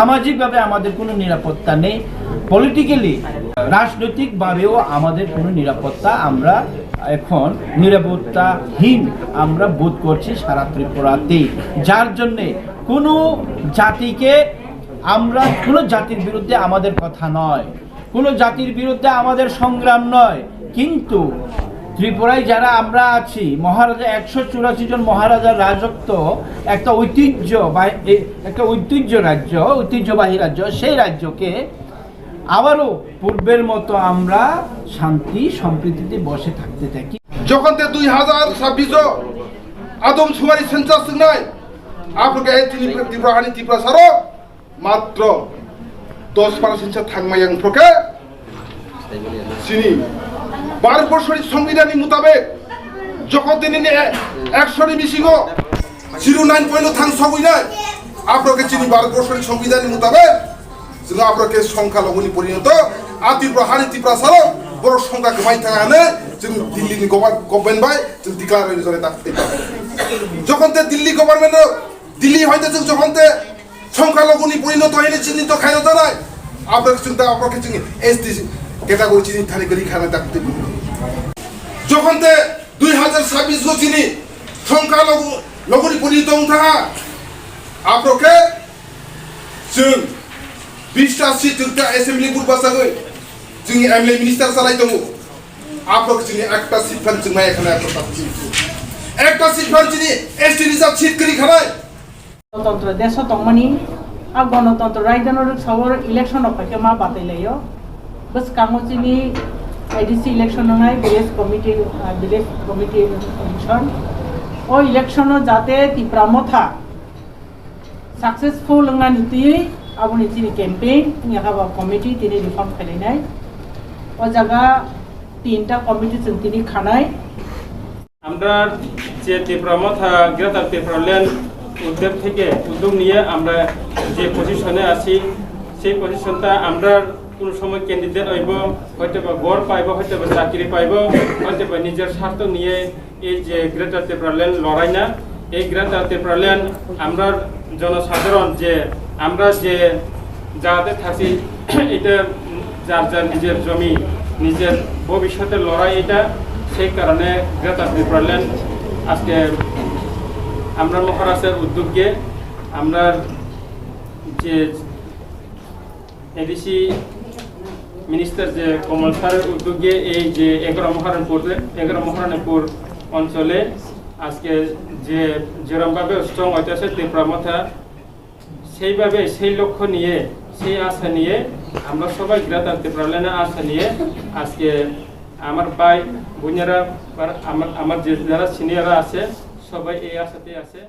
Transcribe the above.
সামাজিকভাবে আমাদের কোনো নিরাপত্তা নেই, পলিটিক্যালি রাজনৈতিকভাবেও আমাদের কোনো নিরাপত্তা আমরা এখন নিরাপত্তাহীন আমরা বোধ করছি সারা ত্রিপুরাতেই। যার জন্যে কোনো জাতিকে আমরা কোনো জাতির বিরুদ্ধে আমাদের কথা নয়, কোনো জাতির বিরুদ্ধে আমাদের সংগ্রাম নয়, কিন্তু ত্রিপুরায় যারা আমরা আছি, মহারাজা 184 জন মহারাজার রাজত্ব একটা ঐতিহ্যবাহী রাজ্য, সেই রাজ্যকে আবারও পূর্বের মতো আমরা শান্তি সম্প্রীতিতে বসে থাকতে থাকি। যখন 2026 আদম সুমারি সেন্সাস নাই আপনাকে ত্রিপুরা সারো মাত্র 10% থাকমায়াং প্রকে চিনি 12 বছরের সংবিধানী মোতাবেক যখন তিনি 100 বেশি গো 09 পয়েন্ট থাং সবই নাই আপনাকে চিনি 12 বছরের সংবিধানী মোতাবেক जों आपरके संख्यालघुनि परिणत ত্রিপুরা हारि ত্রিপুরা सारो बर' संख्या गोमाय थाङानो जों दिल्लीनि गभर्नमेन्ट बाय जों डिक्लारेशन जरे दाखते যখন তে দিল্লি গভর্নমেন্ট দিল্লি হইতে जों যখন তে সংখ্যালঘুনি পরিণত হইনি চিহ্নিত খাইনো নাই আপনাকে जों एसटी ক্যাটাগরি চিহ্নিত থানি করি খানা দাখতে যখন তে 2026 গো চিনি সংখ্যালঘুনি পরিণত থাকা আপনাকে जों 20টা সিট जोंता एसेम्बली बुट बासागै जोंनि एमएलए मिनिस्टार सालाय दङ आपलोग जोंनि একটা সিট ফান जोंना এখানে একটা সিট ফান जोंनि एसटी रिजार्व সিট করি খানায় গণতন্ত্র দেশ তংমানি আর গণতন্ত্র রাইজনৰ সবৰ ইলেকশন অপেক্ষা মা বাতাইলাयो बस কামচিনি আইডিসি ইলেকশন নাই ভিলেজ কমিটি ইলেকশন ও ইলেকশন যাতে Tripura Motha successful ngani aboni tini campaign ngakaba committee tini reform khalinai o jaga tinta committee tini khanai আমরা যে ত্রিপুরা মথা গ্রেটার ত্রিপুরাল্যান্ড উদ্যোগ থেকে উদ্যোগ নিয়ে আমরা যে পজিশনে আছি সেই পজিশনটা আমরা কোন সময় ক্যান্ডিডেট হইব হয়তো বা গড় পাইব হয়তো বা চাকরি পাইব হয়তো বা নিজের স্বার্থ নিয়ে এই যে গ্রেটার ত্রিপুরাল্যান্ড লড়াই না এই গ্রেটার ত্রিপুরাল্যান্ড আমরা জনসাধারণ যে আমরা যে যাতে থাকি এটা যার যার নিজের জমি নিজের ভবিষ্যতের লড়াই এটা সেই কারণে গ্রেটার ত্রিপুরাল্যান্ড আজকে আমরা মহারাষ্ট্রের উদ্যোগে আমরা যে এডিসি মিনিস্টার যে কমল স্যারের উদ্যোগে এই যে 11 মহারানীপুর অঞ্চলে আজকে যে যেরকমভাবে স্ট্রং হইতেছে ত্রিপুরা মথা সেইভাবে সেই লক্ষ্য নিয়ে সেই আশা নিয়ে আমরা সবাই গ্রেটার ত্রিপুরাল্যান্ডের আশা নিয়ে আজকে আমার ভাই বোনেরা আমার যে যারা সিনিয়ররা আছে সবাই এই আশাতে আছে।